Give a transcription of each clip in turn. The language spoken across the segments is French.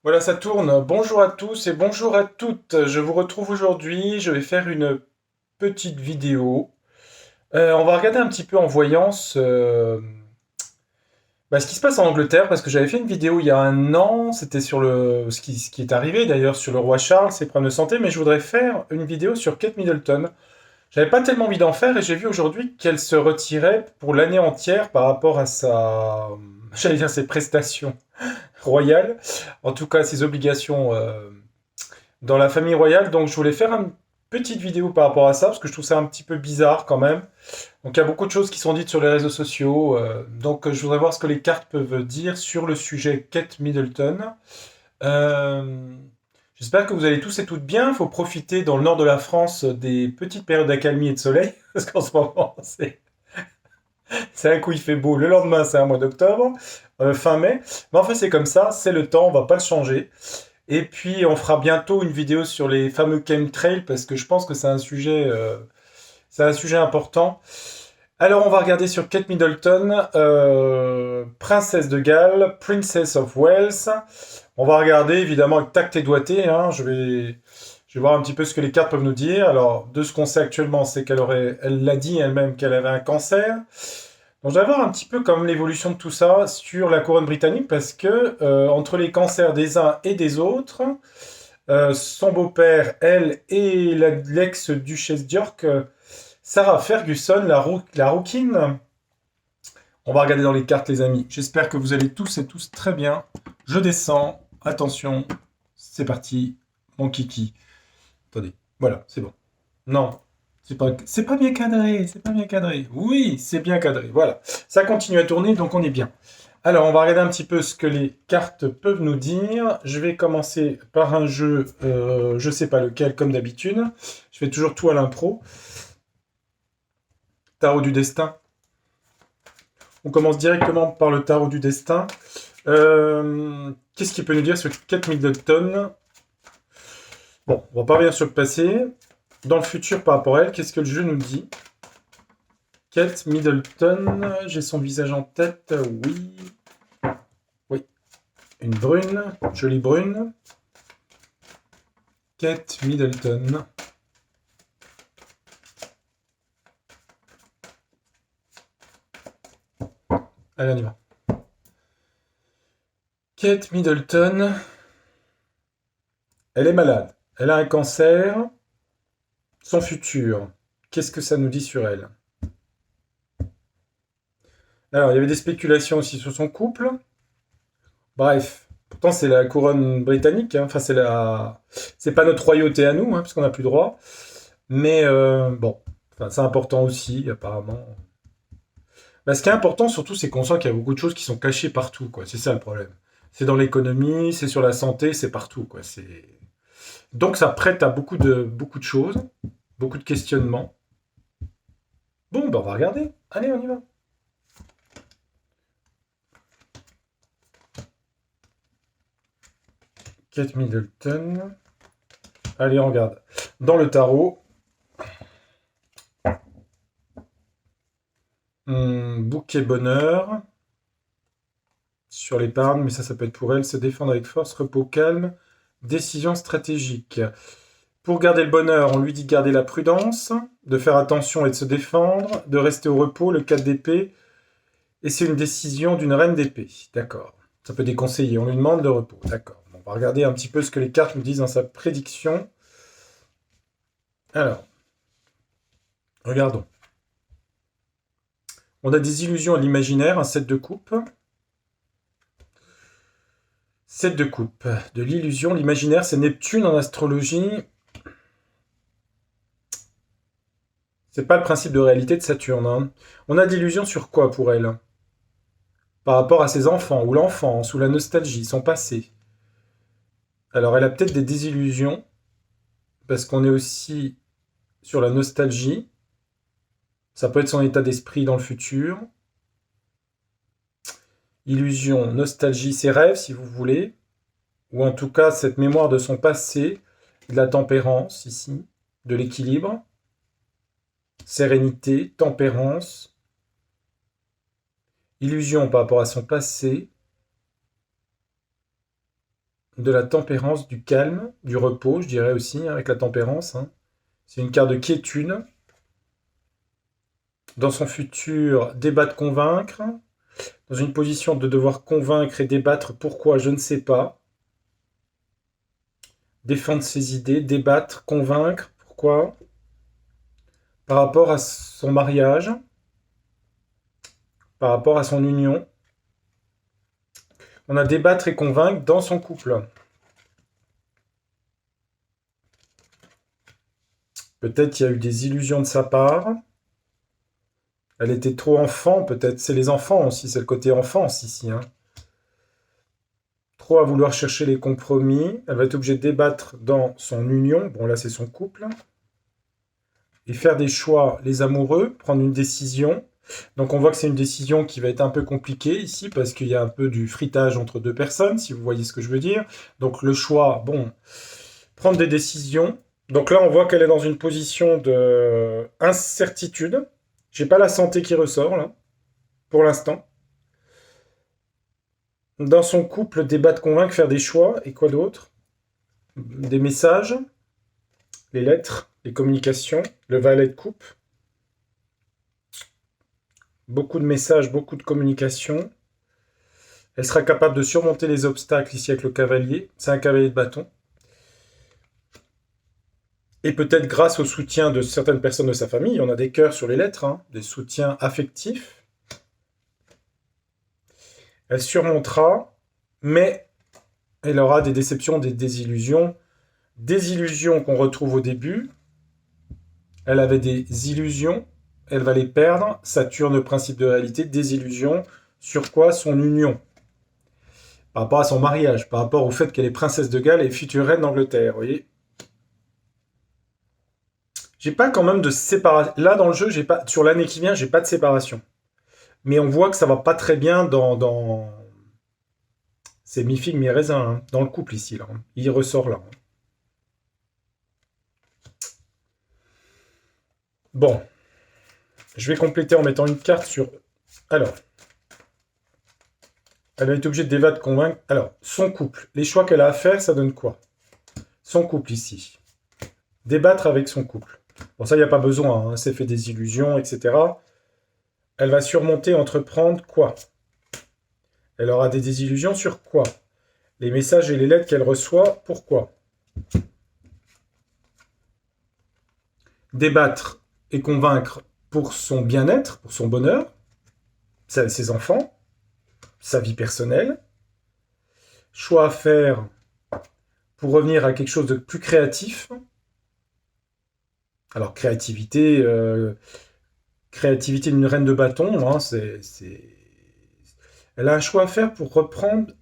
Voilà, ça tourne. Bonjour à tous et bonjour à toutes. Je vous retrouve aujourd'hui. Je vais faire une petite vidéo. On va regarder un petit peu en voyance ce qui se passe en Angleterre parce que j'avais fait une vidéo il y a un an. C'était sur ce qui est arrivé d'ailleurs sur le roi Charles, ses problèmes de santé. Mais je voudrais faire une vidéo sur Kate Middleton. J'avais pas tellement envie d'en faire et j'ai vu aujourd'hui qu'elle se retirait pour l'année entière par rapport à j'allais dire ses prestations royales. En tout cas, ses obligations. Dans la famille royale. Donc je voulais faire une petite vidéo par rapport à ça, parce que je trouve ça un petit peu bizarre quand même. Donc il y a beaucoup de choses qui sont dites sur les réseaux sociaux. Je voudrais voir ce que les cartes peuvent dire sur le sujet Kate Middleton. Euh, J'espère que vous allez tous et toutes bien. Il faut profiter dans le nord de la France des petites périodes d'accalmie et de soleil, parce qu'en ce moment, c'est un coup il fait beau, le lendemain c'est un mois d'octobre, fin mai. Mais enfin c'est comme ça, c'est le temps, on va pas le changer. Et puis, on fera bientôt une vidéo sur les fameux chemtrails parce que je pense que c'est un sujet important. Alors, on va regarder sur Kate Middleton, princesse de Galles, Princess of Wales. On va regarder évidemment avec tact et doigté, hein. Je vais voir un petit peu ce que les cartes peuvent nous dire. Alors, de ce qu'on sait actuellement, c'est elle l'a dit elle-même qu'elle avait un cancer. Donc, je vais voir un petit peu comme l'évolution de tout ça sur la couronne britannique parce que entre les cancers des uns et des autres, son beau-père, elle et l'ex-duchesse d'York, Sarah Ferguson, la rouquine. On va regarder dans les cartes, les amis. J'espère que vous allez tous et tous très bien. Je descends. Attention, c'est parti. Mon kiki. Attendez. Voilà, c'est bon. Non, c'est pas bien cadré. C'est pas bien cadré. Oui, c'est bien cadré. Voilà. Ça continue à tourner, donc on est bien. Alors, on va regarder un petit peu ce que les cartes peuvent nous dire. Je vais commencer par un jeu, je sais pas lequel, comme d'habitude. Je fais toujours tout à l'impro. Tarot du destin. On commence directement par le tarot du destin. Qu'est-ce qu'il peut nous dire sur Kate Middleton? Bon, on va pas revenir sur le passé. Dans le futur par rapport à elle, qu'est-ce que le jeu nous dit? Kate Middleton, j'ai son visage en tête. Oui, oui. Une brune, jolie brune. Kate Middleton. Allez, on y va. Kate Middleton, elle est malade. Elle a un cancer. Son futur, qu'est-ce que ça nous dit sur elle? Alors, il y avait des spéculations aussi sur son couple. Bref, pourtant c'est la couronne britannique, hein. Enfin c'est pas notre royauté à nous, hein, parce qu'on n'a plus droit. Mais bon, enfin, c'est important aussi, apparemment. Ce qui est important surtout, c'est qu'on sent qu'il y a beaucoup de choses qui sont cachées partout, quoi. C'est ça le problème. C'est dans l'économie, c'est sur la santé, c'est partout, quoi. Donc ça prête à beaucoup de choses, beaucoup de questionnements. Bon, ben on va regarder. Allez, on y va. Kate Middleton. Allez, on regarde. Dans le tarot, bouquet bonheur sur l'épargne, mais ça peut être pour elle. Se défendre avec force, repos calme, décision stratégique. Pour garder le bonheur, on lui dit de garder la prudence, de faire attention et de se défendre, de rester au repos, le 4 d'épée. Et c'est une décision d'une reine d'épée. D'accord. Ça peut déconseiller. On lui demande de repos. D'accord. Bon, on va regarder un petit peu ce que les cartes nous disent dans sa prédiction. Alors, regardons. On a des illusions à l'imaginaire, un 7 de coupe. 7 de coupe. De l'illusion, l'imaginaire, c'est Neptune en astrologie. C'est pas le principe de réalité de Saturne, hein. On a d'illusions sur quoi pour elle? Par rapport à ses enfants, ou l'enfance, ou la nostalgie, son passé. Alors elle a peut-être des désillusions, parce qu'on est aussi sur la nostalgie. Ça peut être son état d'esprit dans le futur. Illusion, nostalgie, ses rêves, si vous voulez. Ou en tout cas, cette mémoire de son passé, de la tempérance, ici, de l'équilibre. Sérénité, tempérance. Illusion par rapport à son passé. de la tempérance, du calme, du repos, je dirais aussi, hein, avec la tempérance. Hein. C'est une carte de quiétude. Dans son futur, débattre, convaincre. Dans une position de devoir convaincre et débattre, pourquoi, je ne sais pas. Défendre ses idées, débattre, convaincre, pourquoi. Par rapport à son mariage, par rapport à son union. On a débattre et convaincre dans son couple. Peut-être qu'il y a eu des illusions de sa part. Elle était trop enfant, peut-être. C'est les enfants aussi, c'est le côté enfance ici. Hein. Trop à vouloir chercher les compromis. Elle va être obligée de débattre dans son union. Bon, là, c'est son couple. Et faire des choix, les amoureux, prendre une décision. Donc, on voit que c'est une décision qui va être un peu compliquée ici, parce qu'il y a un peu du fritage entre deux personnes, si vous voyez ce que je veux dire. Donc, le choix, bon, prendre des décisions. Donc là, on voit qu'elle est dans une position de incertitude. J'ai pas la santé qui ressort, là, pour l'instant. Dans son couple, débattre, convaincre, faire des choix, et quoi d'autre? Des messages, les lettres, les communications, le valet de coupe. Beaucoup de messages, beaucoup de communications. Elle sera capable de surmonter les obstacles ici avec le cavalier. C'est un cavalier de bâton. Et peut-être grâce au soutien de certaines personnes de sa famille, on a des cœurs sur les lettres, hein, des soutiens affectifs. Elle surmontera, mais elle aura des déceptions, des désillusions. Des illusions qu'on retrouve au début. Elle avait des illusions, elle va les perdre. Saturne, principe de réalité, des illusions. Sur quoi? Son union. Par rapport à son mariage, par rapport au fait qu'elle est princesse de Galles et future reine d'Angleterre, vous voyez. J'ai pas quand même de séparation. Là, dans le jeu, j'ai pas, sur l'année qui vient, j'ai pas de séparation. Mais on voit que ça va pas très bien dans... C'est mi-figue, mi-raisin, hein, dans le couple ici. Là, hein. Il ressort là. Hein. Bon. Je vais compléter en mettant une carte sur... Alors. Elle va être obligée de débattre, convaincre. Alors, son couple. Les choix qu'elle a à faire, ça donne quoi? Son couple ici. Débattre avec son couple. Bon, ça, il n'y a pas besoin. Hein. C'est fait des illusions, etc. Elle va surmonter, entreprendre quoi? Elle aura des désillusions sur quoi? Les messages et les lettres qu'elle reçoit, pourquoi? Débattre et convaincre pour son bien-être, pour son bonheur, ses enfants, sa vie personnelle. Choix à faire pour revenir à quelque chose de plus créatif. Alors, créativité, créativité d'une reine de bâton, hein, elle a un choix à faire pour reprendre,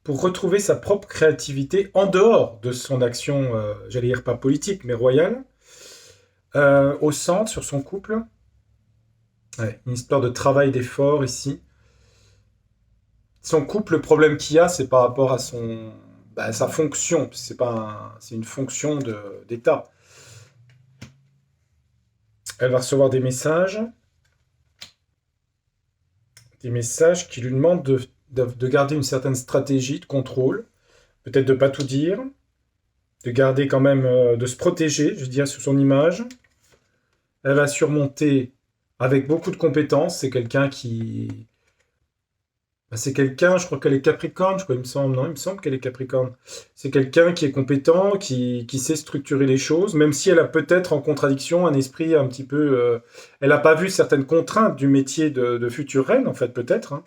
pour retrouver sa propre créativité en dehors de son action, j'allais dire pas politique, mais royale, au centre, sur son couple. Ouais, une histoire de travail, d'effort ici. Son couple, le problème qu'il y a, c'est par rapport à sa fonction. C'est pas c'est une fonction d'État. Elle va recevoir des messages qui lui demandent de garder une certaine stratégie de contrôle, peut-être de pas tout dire, de garder quand même, de se protéger, je dirais, sur son image. Elle va surmonter avec beaucoup de compétences. C'est quelqu'un qui... c'est quelqu'un, je crois qu'elle est Capricorne, je crois, il me semble. Non, il me semble qu'elle est Capricorne. C'est quelqu'un qui est compétent, qui sait structurer les choses, même si elle a peut-être en contradiction un esprit un petit peu... elle n'a pas vu certaines contraintes du métier de future reine, en fait, peut-être. Hein.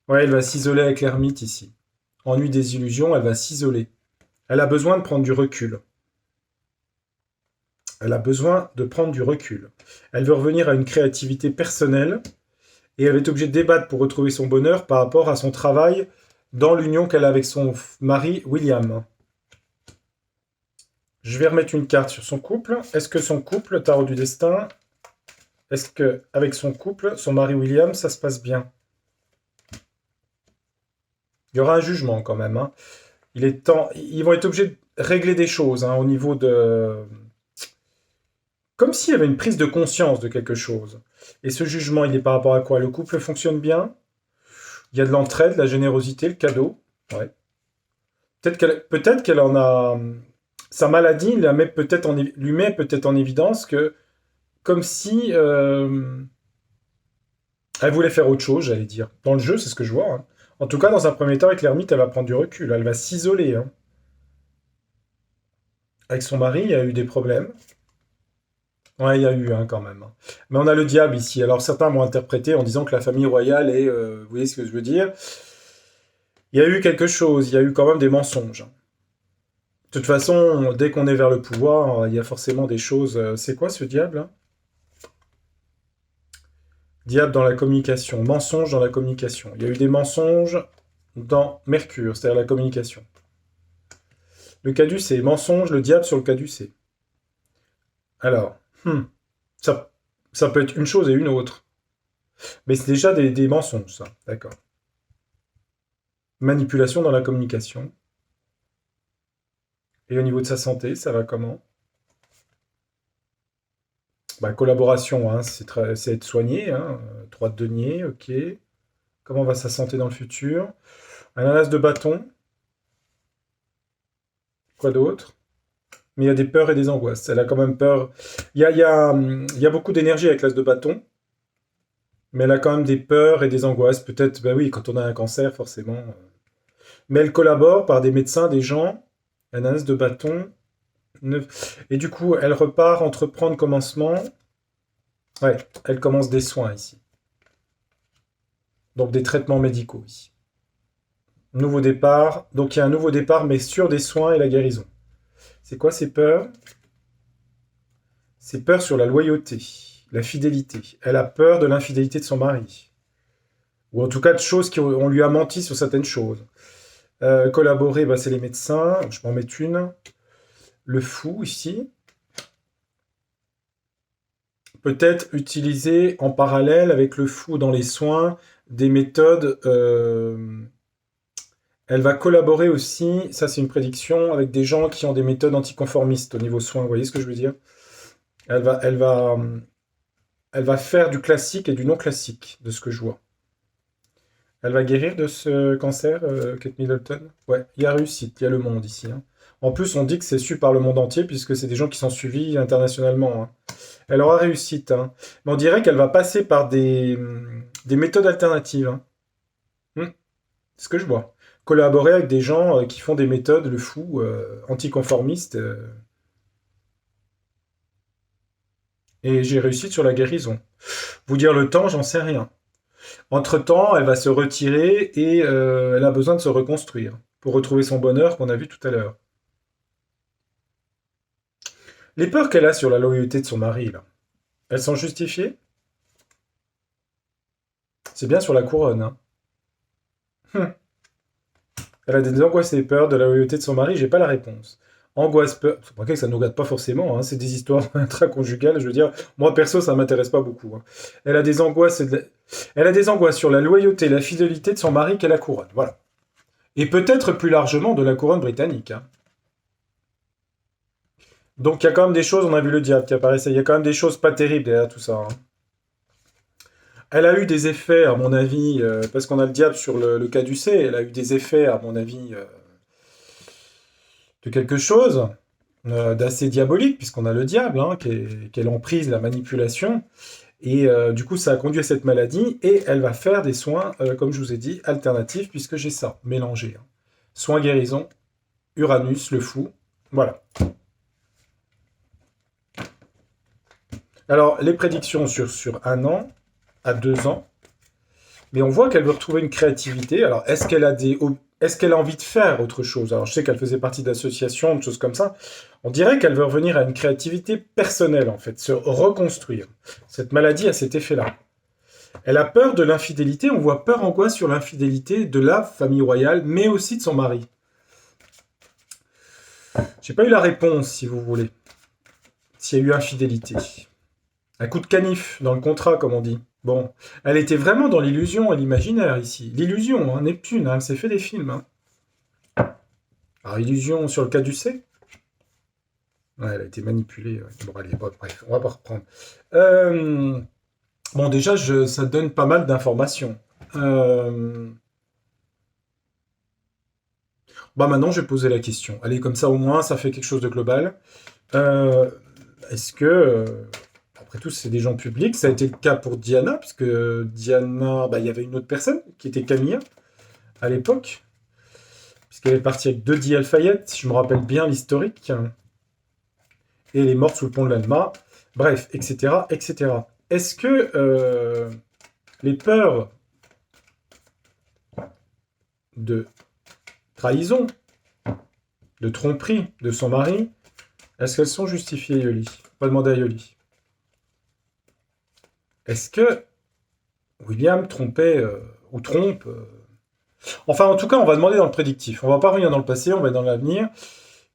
Ouais, elle va s'isoler avec l'ermite ici. Ennui des illusions, elle va s'isoler. Elle a besoin de prendre du recul. Elle a besoin de prendre du recul. Elle veut revenir à une créativité personnelle et elle va être obligée de débattre pour retrouver son bonheur par rapport à son travail dans l'union qu'elle a avec son mari William. Je vais remettre une carte sur son couple. Est-ce que son couple, tarot du destin, est-ce que avec son couple, son mari William, ça se passe bien? Il y aura un jugement quand même. Hein. Il est temps. Ils vont être obligés de régler des choses hein, au niveau de... Comme s'il y avait une prise de conscience de quelque chose. Et ce jugement, il est par rapport à quoi? Le couple fonctionne bien. Il y a de l'entraide, de la générosité, le cadeau. Ouais. Peut-être qu'elle en a... Sa maladie lui met peut-être en évidence que, comme si elle voulait faire autre chose, j'allais dire. Dans le jeu, c'est ce que je vois, hein. En tout cas, dans un premier temps, avec l'ermite, elle va prendre du recul. Elle va s'isoler, hein. Avec son mari, il y a eu des problèmes. Ouais, il y a eu, hein, quand même, hein. Mais on a le diable ici. Alors certains m'ont interprété en disant que la famille royale est... vous voyez ce que je veux dire? Il y a eu quelque chose, il y a eu quand même des mensonges. De toute façon, dès qu'on est vers le pouvoir, il y a forcément des choses. C'est quoi ce diable, hein? Diable dans la communication, mensonge dans la communication. Il y a eu des mensonges dans Mercure, c'est-à-dire la communication. Le caducée, mensonge, le diable sur le caducée. Alors, ça, ça peut être une chose et une autre. Mais c'est déjà des mensonges, ça. D'accord. Manipulation dans la communication. Et au niveau de sa santé, ça va comment? Bah, collaboration, hein, c'est être soigné, hein. 3 de denier, ok. Comment va sa santé dans le futur? Un as de bâton. Quoi d'autre? Mais il y a des peurs et des angoisses. Elle a quand même peur. Il y a beaucoup d'énergie avec l'as de bâton, mais elle a quand même des peurs et des angoisses. Peut-être, bah oui, quand on a un cancer, forcément. Mais elle collabore par des médecins, des gens. Un as de bâton. Et du coup, elle repart entreprendre commencement. Ouais, elle commence des soins ici. Donc des traitements médicaux ici. Nouveau départ. Donc il y a un nouveau départ, mais sur des soins et la guérison. C'est quoi ces peurs? Ces peurs sur la loyauté, la fidélité. Elle a peur de l'infidélité de son mari. Ou en tout cas de choses qu'on lui a menti sur certaines choses. Collaborer, bah, c'est les médecins. Je m'en mets une. Le fou ici. Peut-être utiliser en parallèle avec le fou dans les soins des méthodes. Elle va collaborer aussi, ça c'est une prédiction, avec des gens qui ont des méthodes anticonformistes au niveau soins. Vous voyez ce que je veux dire? Elle va, elle va, elle va faire du classique et du non classique, de ce que je vois. Elle va guérir de ce cancer, Kate Middleton? Ouais, il y a réussite, il y a le monde ici, hein. En plus, on dit que c'est su par le monde entier, puisque c'est des gens qui sont suivis internationalement, hein. Elle aura réussite, hein. Mais on dirait qu'elle va passer par des méthodes alternatives, hein. C'est ce que je vois. Collaborer avec des gens qui font des méthodes, le fou, anticonformistes. Et j'ai réussi sur la guérison. Vous dire le temps, j'en sais rien. Entre-temps, elle va se retirer et elle a besoin de se reconstruire pour retrouver son bonheur qu'on a vu tout à l'heure. Les peurs qu'elle a sur la loyauté de son mari, là, elles sont justifiées? C'est bien sur la couronne, hein. Hum. Elle a des angoisses et peurs de la loyauté de son mari, j'ai pas la réponse. Angoisse, peur, c'est pas que ça ne nous regarde pas forcément, hein, c'est des histoires intraconjugales, je veux dire, moi perso ça m'intéresse pas beaucoup, hein. Elle a des angoisses, elle a des angoisses sur la loyauté et la fidélité de son mari qu'est la couronne, voilà. Et peut-être plus largement de la couronne britannique, hein. Donc il y a quand même des choses, on a vu le diable qui apparaissait, il y a quand même des choses pas terribles derrière tout ça, hein. Elle a eu des effets, à mon avis, parce qu'on a le diable sur le caducée, elle a eu des effets, à mon avis, de quelque chose d'assez diabolique, puisqu'on a le diable, hein, qui est l'emprise, la manipulation. Et du coup, ça a conduit à cette maladie, et elle va faire des soins, comme je vous ai dit, alternatifs, puisque j'ai ça, mélangé, hein. Soins guérison, Uranus, le fou, voilà. Alors, les prédictions sur un an, à 2 ans, mais on voit qu'elle veut retrouver une créativité. Alors, est-ce qu'elle a envie de faire autre chose? Alors, je sais qu'elle faisait partie d'associations, de choses comme ça. On dirait qu'elle veut revenir à une créativité personnelle, en fait, se reconstruire. Cette maladie a cet effet-là. Elle a peur de l'infidélité. On voit peur, angoisse sur l'infidélité de la famille royale, mais aussi de son mari. J'ai pas eu la réponse, si vous voulez, s'il y a eu infidélité. Un coup de canif dans le contrat, comme on dit. Bon, elle était vraiment dans l'illusion et l'imaginaire ici. L'illusion, hein, Neptune, hein, elle s'est fait des films, hein. Alors, illusion sur le caducée? Ouais, elle a été manipulée, ouais. Bon, allez, bref, on va pas reprendre. Euh, bon, déjà, ça donne pas mal d'informations. Euh, Bah maintenant, je vais poser la question. Allez, comme ça au moins, ça fait quelque chose de global. Euh, Est-ce que, après tout, c'est des gens publics, ça a été le cas pour Diana, puisque Diana, bah, il y avait une autre personne qui était Camilla à l'époque, puisqu'elle est partie avec Dodi Al-Fayed, si je me rappelle bien l'historique, et elle est morte sous le pont de l'Alma. Bref, etc., etc. Est-ce que les peurs de trahison, de tromperie de son mari, est-ce qu'elles sont justifiées, Yoli? Pas demander à Yoli. Est-ce que William trompait ou trompe Enfin, en tout cas, on va demander dans le prédictif. On va pas revenir dans le passé, on va dans l'avenir.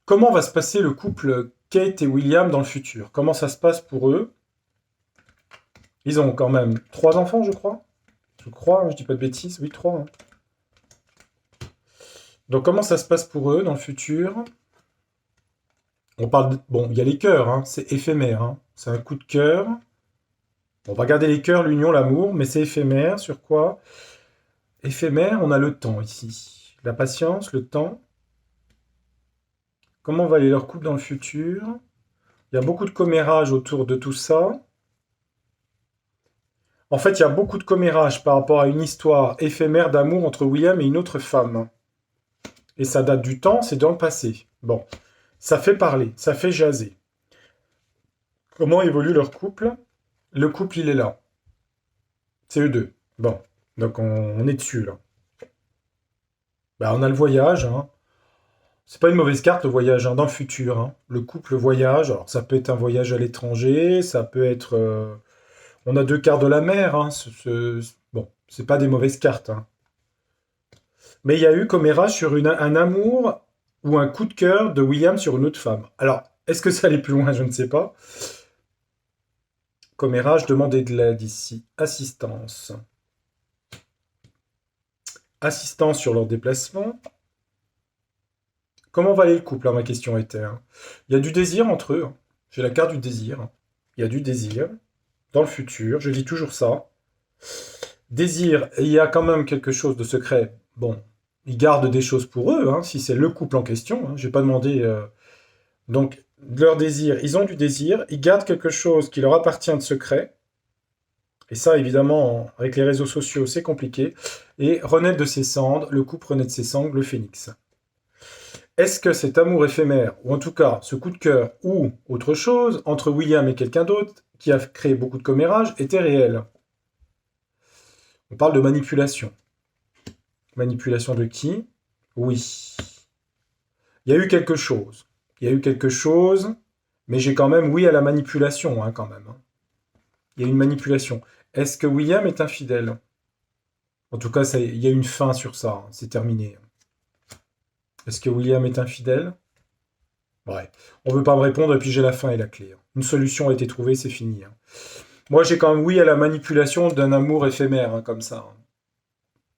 Comment va se passer le couple Kate et William dans le futur? Comment ça se passe pour eux? Ils ont quand même 3 enfants, je crois. Je crois, je dis pas de bêtises. Oui, 3. Hein. Donc, comment ça se passe pour eux dans le futur? On parle bon, il y a les cœurs, hein, c'est éphémère. Hein. C'est un coup de cœur. On va garder les cœurs, l'union, l'amour, mais c'est éphémère. Sur quoi? Éphémère, on a le temps ici. La patience, le temps. Comment va aller leur couple dans le futur? Il y a beaucoup de commérage autour de tout ça. En fait, il y a beaucoup de commérage par rapport à une histoire éphémère d'amour entre William et une autre femme. Et ça date du temps, c'est dans le passé. Bon, ça fait parler, ça fait jaser. Comment évolue leur couple? Le couple, il est là. C'est eux deux. Bon, donc on est dessus, là. Bah, on a le voyage, hein. C'est pas une mauvaise carte, le voyage, hein, dans le futur. Hein. Le couple voyage, alors ça peut être un voyage à l'étranger, ça peut être... on a 2 quarts de la mer, hein. Bon, c'est pas des mauvaises cartes, hein. Mais il y a eu commérage sur un amour ou un coup de cœur de William sur une autre femme. Alors, est-ce que ça allait plus loin? Je ne sais pas. Commérage, demandez de l'aide ici. Assistance. Assistance sur leur déplacement. Comment va aller le couple, là, ma question était. Hein. Il y a du désir entre eux. Hein. J'ai la carte du désir. Hein. Il y a du désir dans le futur. Je dis toujours ça. Désir, et il y a quand même quelque chose de secret. Bon, ils gardent des choses pour eux, hein, si c'est le couple en question. Hein. Je n'ai pas demandé. Donc, leur désir, ils ont du désir, ils gardent quelque chose qui leur appartient de secret. Et ça, évidemment, avec les réseaux sociaux, c'est compliqué. Et renaître de ses cendres, le couple renaît de ses cendres, le phénix. Est-ce que cet amour éphémère, ou en tout cas ce coup de cœur, ou autre chose, entre William et quelqu'un d'autre, qui a créé beaucoup de commérages, était réel? On parle de manipulation. Manipulation de qui? Oui. Il y a eu quelque chose. Il y a eu quelque chose, mais j'ai quand même oui à la manipulation, hein, quand même. Hein. Il y a une manipulation. Est-ce que William est infidèle? En tout cas, il y a une fin sur ça. Hein, c'est terminé. Est-ce que William est infidèle? Ouais. On ne veut pas me répondre et puis j'ai la fin et la clé. Hein. Une solution a été trouvée, c'est fini. Hein. Moi, j'ai quand même oui à la manipulation d'un amour éphémère, hein, comme ça. Hein.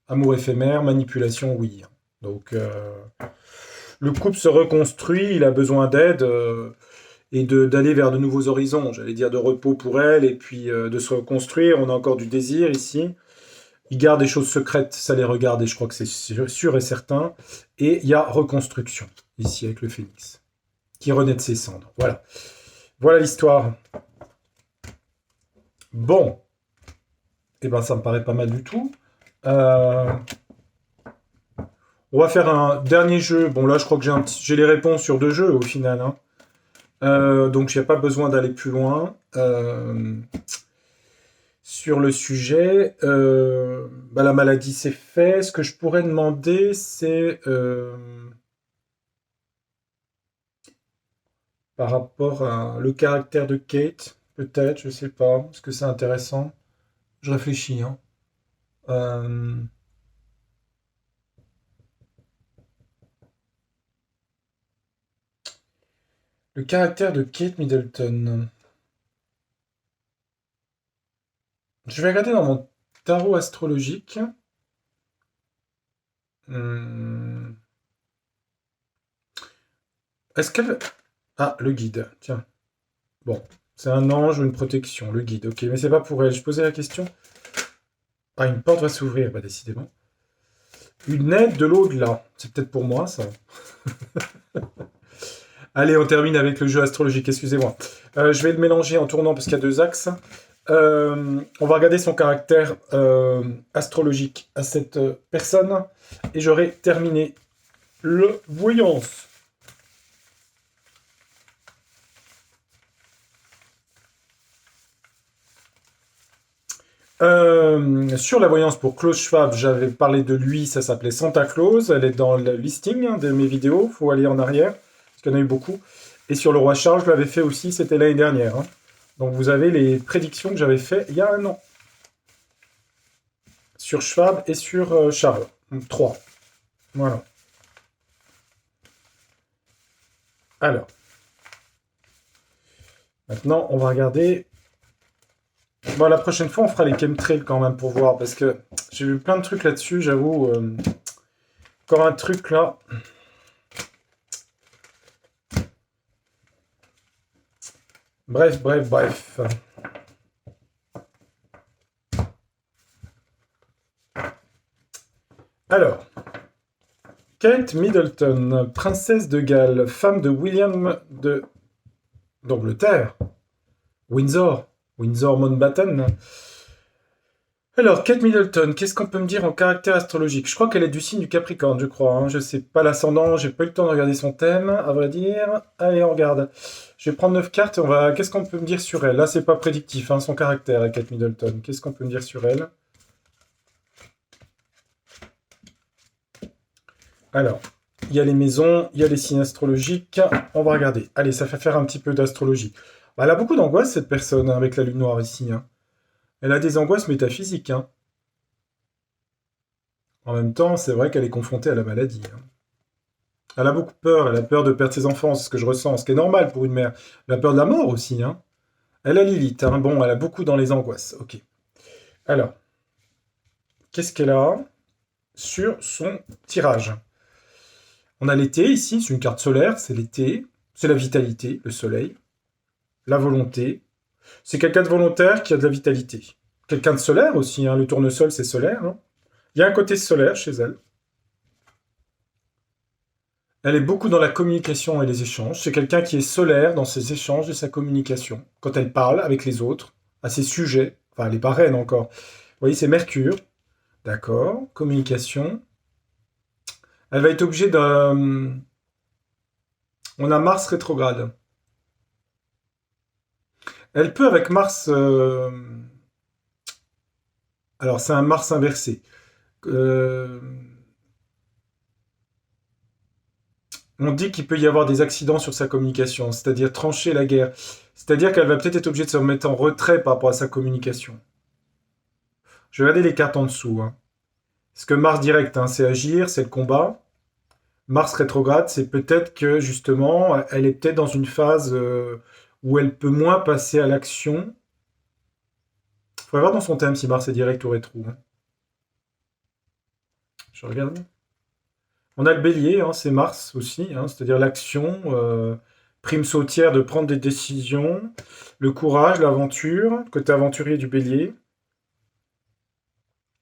Amour éphémère, manipulation, oui. Hein. Donc, le couple se reconstruit, il a besoin d'aide et d'aller vers de nouveaux horizons. J'allais dire de repos pour elle et puis de se reconstruire. On a encore du désir ici. Il garde des choses secrètes, ça les regarde et je crois que c'est sûr et certain. Et il y a reconstruction ici avec le phénix qui renaît de ses cendres. Voilà. Voilà l'histoire. Bon. Eh ben ça me paraît pas mal du tout. Euh, on va faire un dernier jeu. Bon là je crois que j'ai les réponses sur 2 jeux au final. Hein. Donc il n'y a pas besoin d'aller plus loin sur le sujet. Bah, la maladie c'est fait. Ce que je pourrais demander c'est par rapport à le caractère de Kate, peut-être, je sais pas. Est-ce que c'est intéressant? Je réfléchis. Hein. Euh, le caractère de Kate Middleton. Je vais regarder dans mon tarot astrologique. Hum, Est-ce qu'elle... Ah, le guide, tiens. Bon, c'est un ange ou une protection, le guide, ok, mais c'est pas pour elle. Je posais la question. Ah, une porte va s'ouvrir, bah décidément. Une aide de l'au-delà. C'est peut-être pour moi, ça. Allez, on termine avec le jeu astrologique, excusez-moi. Je vais le mélanger en tournant parce qu'il y a deux axes. On va regarder son caractère astrologique à cette personne. Et j'aurai terminé le voyance. Sur la voyance pour Klaus Schwab, j'avais parlé de lui, ça s'appelait Santa Claus. Elle est dans le listing de mes vidéos, faut aller en arrière, parce qu'il y en a eu beaucoup. Et sur le roi Charles, je l'avais fait aussi, c'était l'année dernière. Hein. Donc vous avez les prédictions que j'avais fait il y a un an. Sur Schwab et sur Charles. Donc 3. Voilà. Alors. Maintenant, on va regarder. Bon, la prochaine fois, on fera les chemtrails quand même pour voir, parce que j'ai vu plein de trucs là-dessus, j'avoue. Encore un truc là. Bref. Alors, Kate Middleton, princesse de Galles, femme de William d'Angleterre, Windsor Mountbatten. Alors, Kate Middleton, qu'est-ce qu'on peut me dire en caractère astrologique? Je crois qu'elle est du signe du Capricorne, je crois. Hein. Je sais pas l'ascendant, j'ai pas eu le temps de regarder son thème, à vrai dire. Allez, on regarde. Je vais prendre 9 cartes et on va. Qu'est-ce qu'on peut me dire sur elle? Là, c'est pas prédictif, hein, son caractère, Kate Middleton. Qu'est-ce qu'on peut me dire sur elle? Alors, il y a les maisons, il y a les signes astrologiques. On va regarder. Allez, ça fait faire un petit peu d'astrologie. Bah, elle a beaucoup d'angoisse, cette personne, hein, avec la lune noire ici. Hein. Elle a des angoisses métaphysiques. Hein. En même temps, c'est vrai qu'elle est confrontée à la maladie. Hein. Elle a beaucoup peur. Elle a peur de perdre ses enfants, c'est ce que je ressens, ce qui est normal pour une mère. Elle a peur de la mort aussi. Hein. Elle a Lilith. Hein. Bon, elle a beaucoup dans les angoisses. Ok. Alors, qu'est-ce qu'elle a sur son tirage? On a l'été ici, c'est une carte solaire, c'est l'été, c'est la vitalité, le soleil, la volonté. C'est quelqu'un de volontaire qui a de la vitalité. Quelqu'un de solaire aussi, hein, le tournesol c'est solaire. Hein. Il y a un côté solaire chez elle. Elle est beaucoup dans la communication et les échanges. C'est quelqu'un qui est solaire dans ses échanges et sa communication. Quand elle parle avec les autres, à ses sujets, enfin elle est pas reine encore. Vous voyez, c'est Mercure. D'accord, communication. Elle va être obligée d'un... On a Mars rétrograde. Elle peut avec Mars... Alors c'est un Mars inversé. Euh, On dit qu'il peut y avoir des accidents sur sa communication, c'est-à-dire trancher la guerre. C'est-à-dire qu'elle va peut-être être obligée de se remettre en retrait par rapport à sa communication. Je vais regarder les cartes en dessous. Hein. Parce que Mars direct, hein, c'est agir, c'est le combat. Mars rétrograde, c'est peut-être que justement, elle est peut-être dans une phase où elle peut moins passer à l'action. Il faudrait voir dans son thème si Mars est direct ou rétro. Hein. Je regarde. On a le bélier, hein, c'est Mars aussi, hein, c'est-à-dire l'action, prime sautière de prendre des décisions, le courage, l'aventure, côté aventurier du bélier.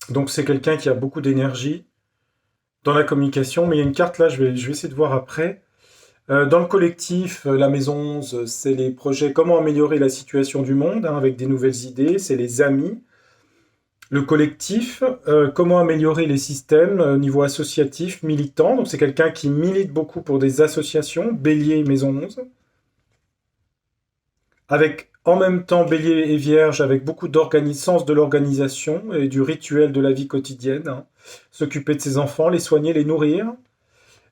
Donc c'est quelqu'un qui a beaucoup d'énergie dans la communication, mais il y a une carte là, je vais essayer de voir après. Dans le collectif, la maison 11, c'est les projets, comment améliorer la situation du monde, hein, avec des nouvelles idées, c'est les amis. Le collectif, comment améliorer les systèmes au niveau associatif, militant. Donc c'est quelqu'un qui milite beaucoup pour des associations, Bélier, Maison 11. Avec en même temps Bélier et Vierge, avec beaucoup sens de l'organisation et du rituel de la vie quotidienne. Hein. S'occuper de ses enfants, les soigner, les nourrir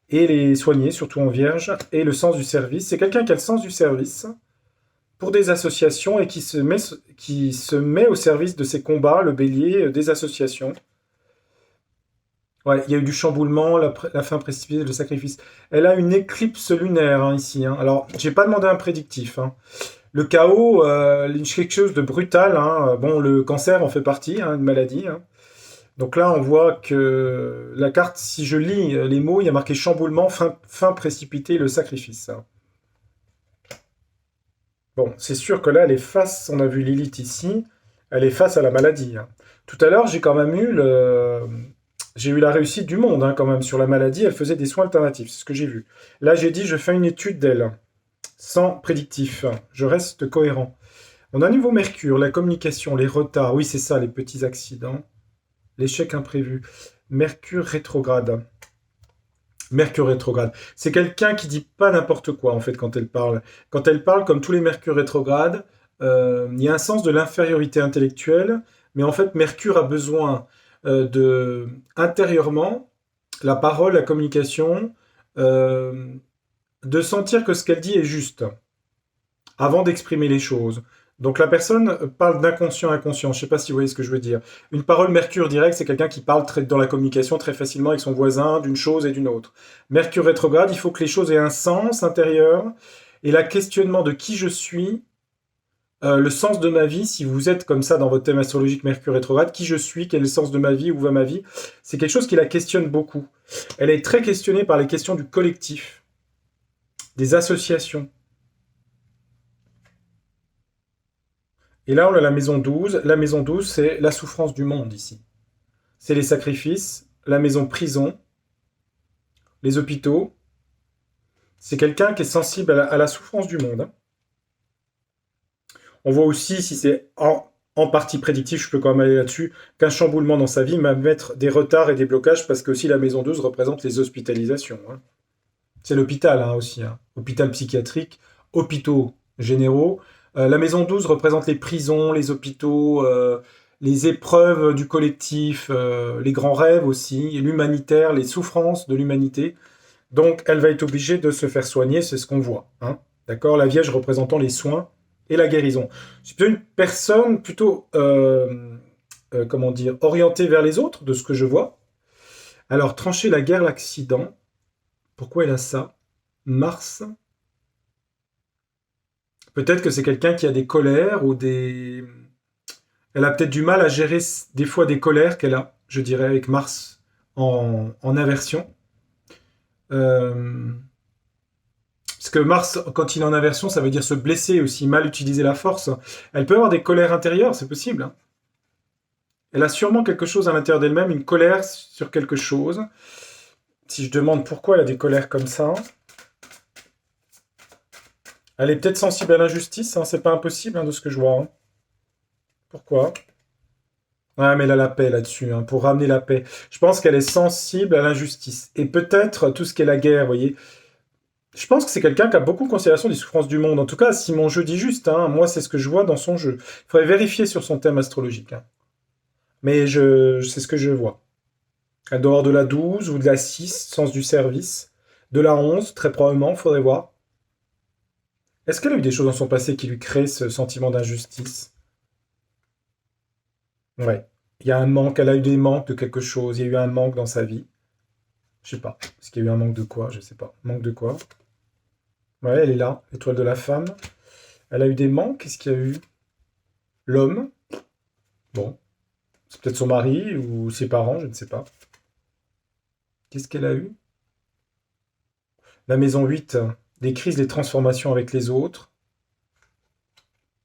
et les soigner, surtout en Vierge. Et le sens du service. C'est quelqu'un qui a le sens du service pour des associations et qui se met au service de ces combats, le bélier, des associations. Ouais, il y a eu du chamboulement, la fin précipitée, le sacrifice. Elle a une éclipse lunaire hein, ici. Hein. Alors, j'ai pas demandé un prédictif. Hein. Le chaos, quelque chose de brutal. Hein. Bon, le cancer en fait partie, hein, une maladie. Hein. Donc là, on voit que la carte, si je lis les mots, il y a marqué chamboulement, fin précipitée, le sacrifice. Hein. Bon, c'est sûr que là, elle est face, on a vu Lilith ici, elle est face à la maladie. Hein. Tout à l'heure, j'ai quand même eu J'ai eu la réussite du monde, hein, quand même, sur la maladie. Elle faisait des soins alternatifs, c'est ce que j'ai vu. Là, j'ai dit, je fais une étude d'elle, sans prédictif. Je reste cohérent. On a un niveau Mercure, la communication, les retards. Oui, c'est ça, les petits accidents. L'échec imprévu. Mercure rétrograde. Mercure rétrograde. C'est quelqu'un qui dit pas n'importe quoi, en fait, quand elle parle. Quand elle parle, comme tous les Mercure rétrogrades, il y a un sens de l'infériorité intellectuelle, mais en fait, Mercure a besoin intérieurement, la parole, la communication, euh, de sentir que ce qu'elle dit est juste, avant d'exprimer les choses. Donc la personne parle d'inconscient à inconscient. Je ne sais pas si vous voyez ce que je veux dire. Une parole Mercure directe, c'est quelqu'un qui parle dans la communication très facilement avec son voisin d'une chose et d'une autre. Mercure rétrograde, il faut que les choses aient un sens intérieur. Et la questionnement de qui je suis, le sens de ma vie, si vous êtes comme ça dans votre thème astrologique Mercure rétrograde, qui je suis, quel est le sens de ma vie, où va ma vie, c'est quelque chose qui la questionne beaucoup. Elle est très questionnée par les questions du collectif, des associations. Et là, on a la maison 12. La maison 12, c'est la souffrance du monde ici. C'est les sacrifices, la maison prison, les hôpitaux. C'est quelqu'un qui est sensible à la souffrance du monde, hein. On voit aussi, si c'est en partie prédictif, je peux quand même aller là-dessus, qu'un chamboulement dans sa vie va mettre des retards et des blocages parce que aussi la maison 12 représente les hospitalisations, hein. C'est l'hôpital, hein, aussi, hein. Hôpital psychiatrique, hôpitaux généraux. La maison 12 représente les prisons, les hôpitaux, les épreuves du collectif, les grands rêves aussi, l'humanitaire, les souffrances de l'humanité. Donc elle va être obligée de se faire soigner, c'est ce qu'on voit, hein. D'accord. La Vierge représentant les soins et la guérison. C'est plutôt une personne plutôt, comment dire, orientée vers les autres, de ce que je vois. Alors, trancher la guerre, l'accident. Pourquoi elle a ça? Mars. Peut-être que c'est quelqu'un qui a des colères ou des... Elle a peut-être du mal à gérer des fois des colères qu'elle a, je dirais, avec Mars en inversion. Euh, Parce que Mars, quand il est en inversion, ça veut dire se blesser aussi, mal utiliser la force. Elle peut avoir des colères intérieures, c'est possible, hein. Elle a sûrement quelque chose à l'intérieur d'elle-même, une colère sur quelque chose. Si je demande pourquoi elle a des colères comme ça, elle est peut-être sensible à l'injustice, hein, c'est pas impossible, hein, de ce que je vois, hein. Pourquoi? Ouais, mais elle a la paix là-dessus, hein, pour ramener la paix. Je pense qu'elle est sensible à l'injustice. Et peut-être tout ce qu'est la guerre, vous voyez. Je pense que c'est quelqu'un qui a beaucoup de considération des souffrances du monde. En tout cas, si mon jeu dit juste, hein, moi c'est ce que je vois dans son jeu. Il faudrait vérifier sur son thème astrologique, hein. Mais c'est ce que je vois. Elle doit avoir de la 12 ou de la 6, sens du service. De la 11, très probablement, il faudrait voir. Est-ce qu'elle a eu des choses dans son passé qui lui créent ce sentiment d'injustice? Ouais. Il y a un manque, elle a eu des manques de quelque chose, il y a eu un manque dans sa vie. Je sais pas. Est-ce qu'il y a eu un manque de quoi? Je sais pas. Manque de quoi? Ouais, elle est là, l'étoile de la femme. Elle a eu des manques, qu'est-ce qu'il y a eu? L'homme, bon, c'est peut-être son mari ou ses parents, je ne sais pas. Qu'est-ce qu'elle a eu? La maison 8, des crises, des transformations avec les autres,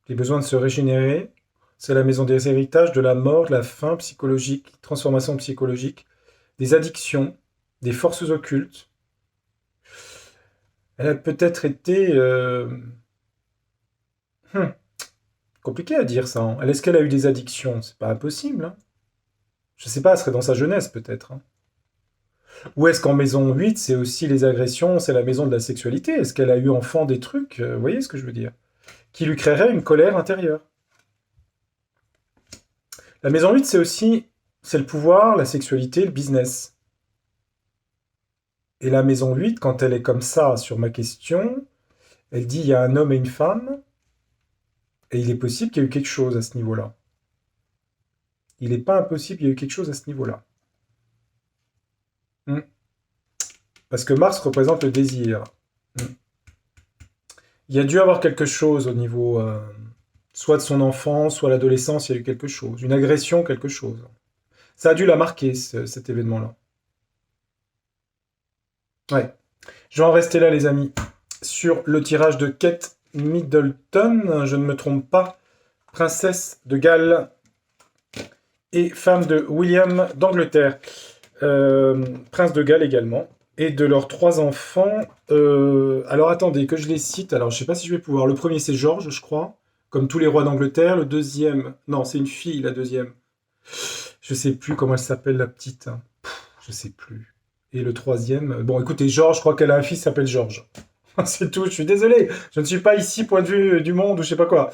les besoins de se régénérer. C'est la maison des héritages, de la mort, de la faim psychologique, transformation psychologique, des addictions, des forces occultes. Elle a peut-être été... hmm, compliqué à dire ça, hein. Est-ce qu'elle a eu des addictions? C'est pas impossible, hein. Je sais pas, elle serait dans sa jeunesse peut-être, hein. Ou est-ce qu'en maison 8, c'est aussi les agressions, c'est la maison de la sexualité? Est-ce qu'elle a eu enfant des trucs, vous voyez ce que je veux dire? Qui lui créerait une colère intérieure. La maison 8, c'est aussi, c'est le pouvoir, la sexualité, le business. Et la maison 8, quand elle est comme ça sur ma question, elle dit il y a un homme et une femme, et il est possible qu'il y ait eu quelque chose à ce niveau-là. Il n'est pas impossible qu'il y ait eu quelque chose à ce niveau-là. Hmm. Parce que Mars représente le désir. Hmm. Il y a dû avoir quelque chose au niveau, soit de son enfance, soit l'adolescence, il y a eu quelque chose. Une agression, quelque chose. Ça a dû la marquer, cet événement-là. Ouais. Je vais en rester là, les amis. Sur le tirage de Kate Middleton, je ne me trompe pas, princesse de Galles et femme de William d'Angleterre. Prince de Galles également. Et de leurs trois enfants. Alors attendez, que je les cite. Alors je sais pas si je vais pouvoir. Le premier c'est George, je crois. Comme tous les rois d'Angleterre. Le deuxième. Non, c'est une fille, la deuxième. Je sais plus comment elle s'appelle, la petite. Je sais plus. Et le troisième. Bon, écoutez, George, je crois qu'elle a un fils qui s'appelle George. C'est tout, je suis désolé. Je ne suis pas ici, point de vue du monde ou je sais pas quoi.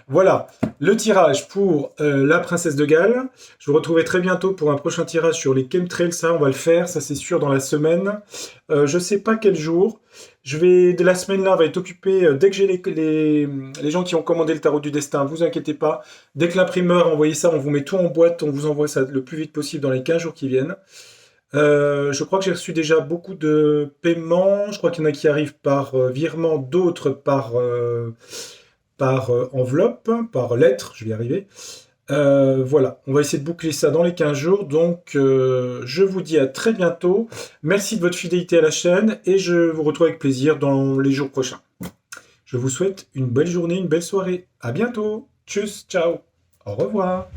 Voilà, le tirage pour la princesse de Galles. Je vous retrouverai très bientôt pour un prochain tirage sur les chemtrails. Ça, on va le faire, ça c'est sûr, dans la semaine. Je sais pas quel jour. De la semaine là, on va être occupé dès que j'ai les gens qui ont commandé le tarot du destin. Vous inquiétez pas. Dès que l'imprimeur a envoyé ça, on vous met tout en boîte. On vous envoie ça le plus vite possible dans les 15 jours qui viennent. Je crois que j'ai reçu déjà beaucoup de paiements. Je crois qu'il y en a qui arrivent par virement, d'autres par enveloppe, par lettre, je vais y arriver. Voilà, on va essayer de boucler ça dans les 15 jours. Donc, je vous dis à très bientôt. Merci de votre fidélité à la chaîne et je vous retrouve avec plaisir dans les jours prochains. Je vous souhaite une belle journée, une belle soirée. À bientôt. Tchuss, ciao. Au revoir.